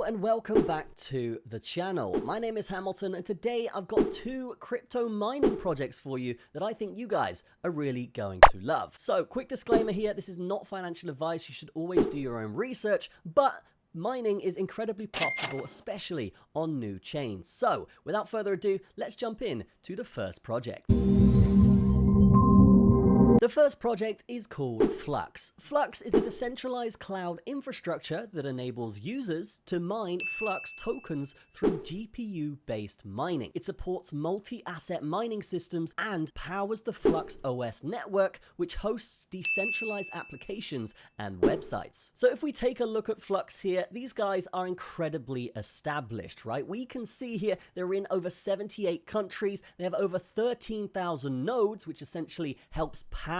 Hello and welcome back to the channel. My name is Hamilton and today I've got two crypto mining projects for you that I think you guys are really going to love. So quick disclaimer here, this is not financial advice. You should always do your own research, but mining is incredibly profitable, especially on new chains. So without further ado, let's jump in to the first project. The first project is called Flux. Flux is a decentralized cloud infrastructure that enables users to mine Flux tokens through GPU-based mining. It supports multi-asset mining systems and powers the Flux OS network, which hosts decentralized applications and websites. So if we take a look at Flux here, these guys are incredibly established, right? We can see here they're in over 78 countries. They have over 13,000 nodes, which essentially helps power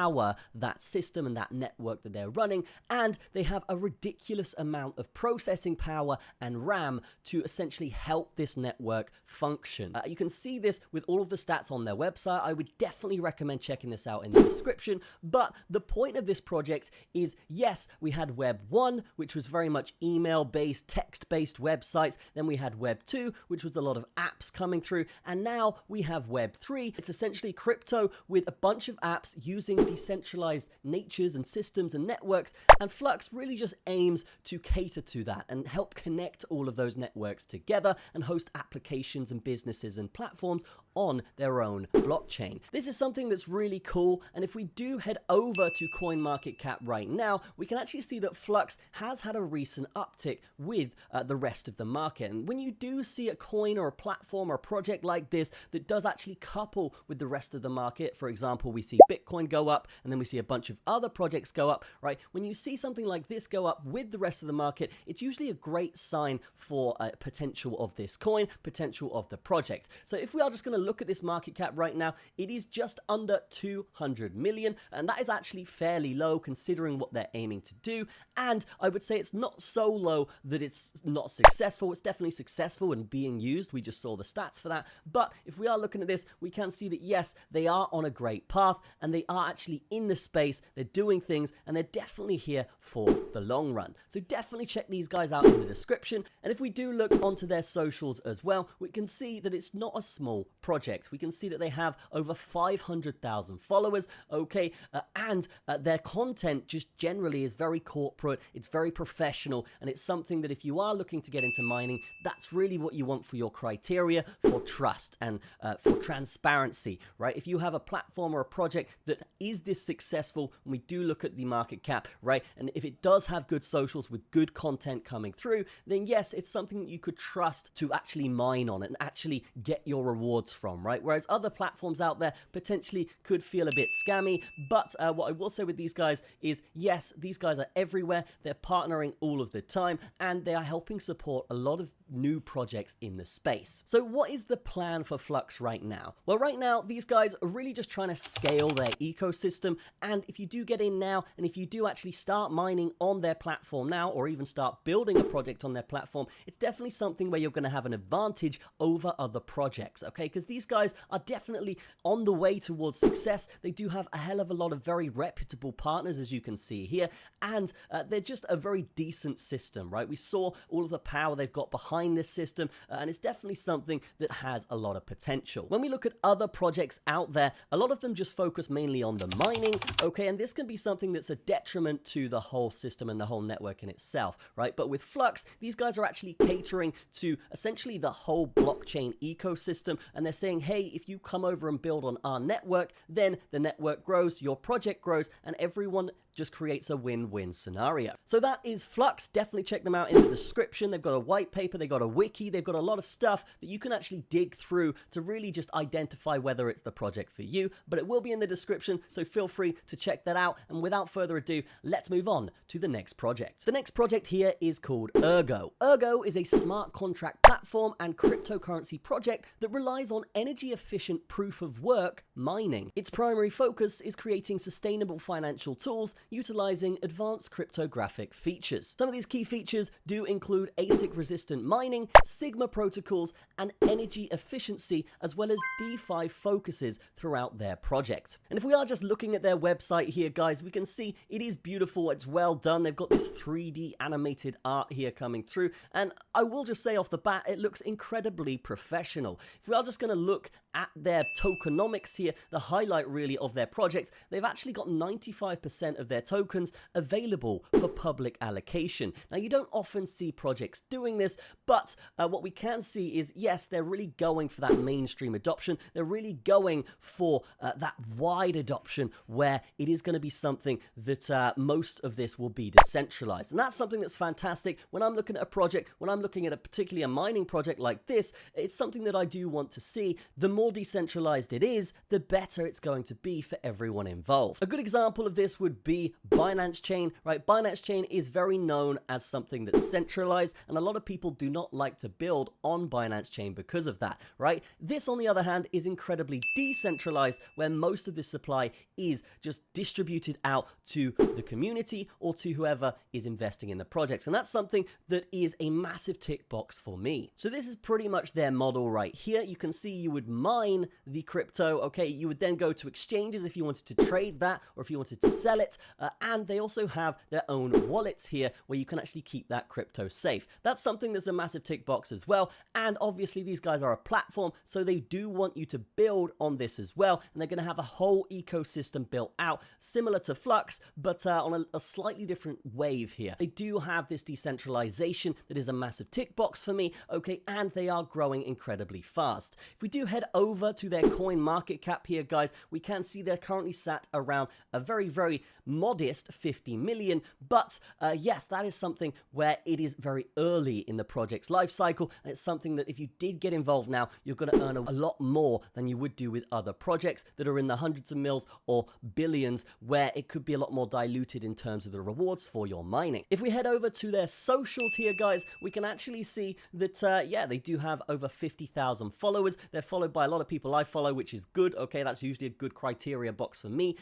that system and that network that they're running, and they have a ridiculous amount of processing power and RAM to essentially help this network function. You can see this with all of the stats on their website. I would definitely recommend checking this out in the description, but the point of this project is, yes, we had Web 1, which was very much email-based, text-based websites, then we had Web 2, which was a lot of apps coming through, and now we have Web 3. It's essentially crypto with a bunch of apps using decentralized natures and systems and networks, and Flux really just aims to cater to that and help connect all of those networks together and host applications and businesses and platforms on their own blockchain. This is something that's really cool, and if we do head over to CoinMarketCap right now, we can actually see that Flux has had a recent uptick with the rest of the market. And when you do see a coin or a platform or a project like this that does actually couple with the rest of the market, for example, we see Bitcoin go up and then we see a bunch of other projects go up, right? When you see something like this go up with the rest of the market, it's usually a great sign for potential of this coin, potential of the project. So if we are just going to look at this market cap right now, it is just under 200 million, and that is actually fairly low considering what they're aiming to do. And I would say it's not so low that it's not successful. It's definitely successful and being used. We just saw the stats for that. But if we are looking at this, we can see that yes, they are on a great path and they are actually in the space. They're doing things and they're definitely here for the long run. So definitely check these guys out in the description. And if we do look onto their socials as well, we can see that it's not a small project. We can see that they have over 500,000 followers, okay, and their content just generally is very corporate, it's very professional, and it's something that if you are looking to get into mining, that's really what you want for your criteria for trust and for transparency, right? If you have a platform or a project that is this successful, when we do look at the market cap, right, and if it does have good socials with good content coming through, then yes, it's something that you could trust to actually mine on and actually get your rewards from, right? Whereas other platforms out there potentially could feel a bit scammy, but what I will say with these guys is, yes, these guys are everywhere, they're partnering all of the time, and they are helping support a lot of new projects in the space. So what is the plan for Flux right now? Well, right now, these guys are really just trying to scale their ecosystem, and if you do get in now, and if you do actually start mining on their platform now, or even start building a project on their platform, it's definitely something where you're going to have an advantage over other projects, okay? Because these guys are definitely on the way towards success. They do have a hell of a lot of very reputable partners, as you can see here, and they're just a very decent system, right? We saw all of the power they've got behind this system, and it's definitely something that has a lot of potential. When we look at other projects out there, a lot of them just focus mainly on the mining, okay, and this can be something that's a detriment to the whole system and the whole network in itself, right? But with Flux, these guys are actually catering to essentially the whole blockchain ecosystem, and they're saying, hey, if you come over and build on our network, then the network grows, your project grows, and everyone just creates a win-win scenario. So that is Flux. Definitely check them out in the description. They've got a white paper, they've got a wiki, they've got a lot of stuff that you can actually dig through to really just identify whether it's the project for you, but it will be in the description, so feel free to check that out. And without further ado, let's move on to the next project. The next project here is called Ergo. Ergo is a smart contract platform and cryptocurrency project that relies on energy-efficient proof-of-work mining. Its primary focus is creating sustainable financial tools utilizing advanced cryptographic features. Some of these key features do include ASIC-resistant mining, Sigma protocols, and energy efficiency, as well as DeFi focuses throughout their project. And if we are just looking at their website here, guys, we can see it is beautiful, it's well done. They've got this 3D animated art here coming through, and I will just say off the bat, it looks incredibly professional. If we are just going to look at their tokenomics here, the highlight really of their project, they've actually got 95% of their tokens available for public allocation. Now, you don't often see projects doing this, but what we can see is, yes, they're really going for that mainstream adoption. They're really going for that wide adoption where it is going to be something that most of this will be decentralized. And that's something that's fantastic. When I'm looking at a project, when I'm looking at particularly a mining project like this, it's something that I do want to see. The more decentralized it is, the better it's going to be for everyone involved. A good example of this would be Binance Chain, right? Binance Chain is very known as something that's centralized, and a lot of people do not like to build on Binance Chain because of that, right? This, on the other hand, is incredibly decentralized, where most of the supply is just distributed out to the community or to whoever is investing in the projects. And that's something that is a massive tick box for me. So this is pretty much their model right here. You can see you would mine the crypto, okay? You would then go to exchanges if you wanted to trade that or if you wanted to sell it. And they also have their own wallets here where you can actually keep that crypto safe. That's something that's a massive tick box as well. And obviously these guys are a platform, so they do want you to build on this as well. And they're going to have a whole ecosystem built out, similar to Flux, but on a slightly different wave here. They do have this decentralization that is a massive tick box for me, okay? And they are growing incredibly fast. If we do head over to their coin market cap here, guys, we can see they're currently sat around a very, very modest 50 million. But yes, that is something where it is very early in the project's life cycle. And it's something that if you did get involved now, you're going to earn a lot more than you would do with other projects that are in the hundreds of mils or billions, where it could be a lot more diluted in terms of the rewards for your mining. If we head over to their socials here, guys, we can actually see that, yeah, they do have over 50,000 followers. They're followed by a lot of people I follow, which is good. Okay, that's usually a good criteria box for me.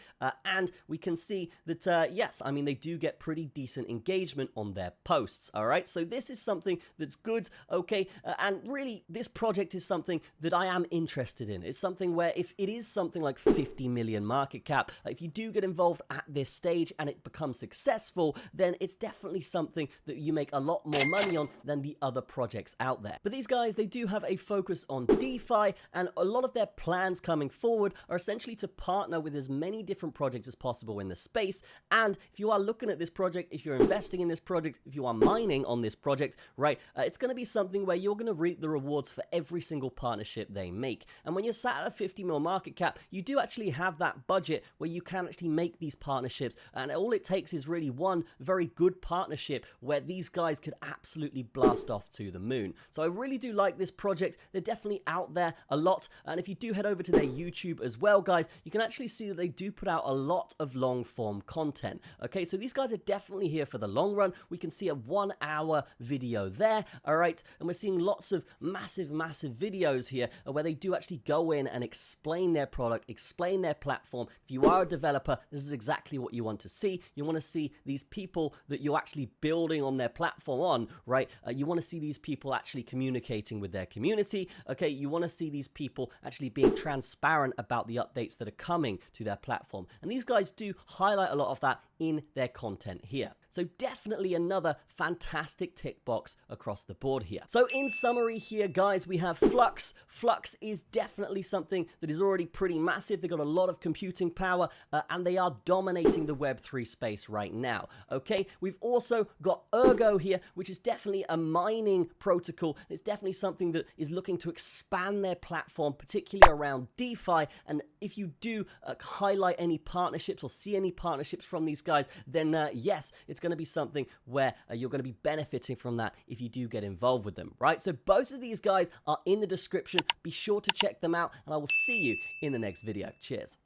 And we can see that, yes, I mean, they do get pretty decent engagement on their posts. All right, so this is something that's good. Okay, and really, this project is something that I am interested in. It's something where if it is something like 50 million market cap, if you do get involved at this stage and it becomes successful, then it's definitely something that you make a lot more money on than the other projects out there. But these guys, they do have a focus on DeFi, and a lot of their plans coming forward are essentially to partner with as many different projects as possible in the space. And if you are looking at this project, if you're investing in this project, if you are mining on this project, right, it's going to be something where you're going to reap the rewards for every single partnership they make. And when you're sat at a 50 mil market cap, you do actually have that budget where you can actually make these partnerships. And all it takes is really one very good partnership where these guys could absolutely blast off to the moon. So I really do like this project. They're definitely out there a lot. And if you do head over to their YouTube as well, guys, you can actually see that they do put out a lot of long form content. Okay, so these guys are definitely here for the long run. We can see a 1 hour video there. All right, and we're seeing lots of massive videos here where they do actually go in and explain their product, explain their platform. If you are a developer, this is exactly what you want to see. You want to see these people that you're actually building on their platform on, right? You want to see these people actually communicating with their community. Okay, you want to see these people actually being transparent about the updates that are coming to their platform. And these guys do highlight a lot of that in their content here. So definitely another fantastic tick box across the board here. So in summary here, guys, we have Flux. Flux is definitely something that is already pretty massive. They've got a lot of computing power and they are dominating the Web3 space right now. Okay, we've also got Ergo here, which is definitely a mining protocol. It's definitely something that is looking to expand their platform, particularly around DeFi. And if you do highlight any partnerships or see any partnerships from these guys, then yes, it's going to be something where you're going to be benefiting from that if you do get involved with them, right? So both of these guys are in the description. Be sure to check them out, and I will see you in the next video. Cheers.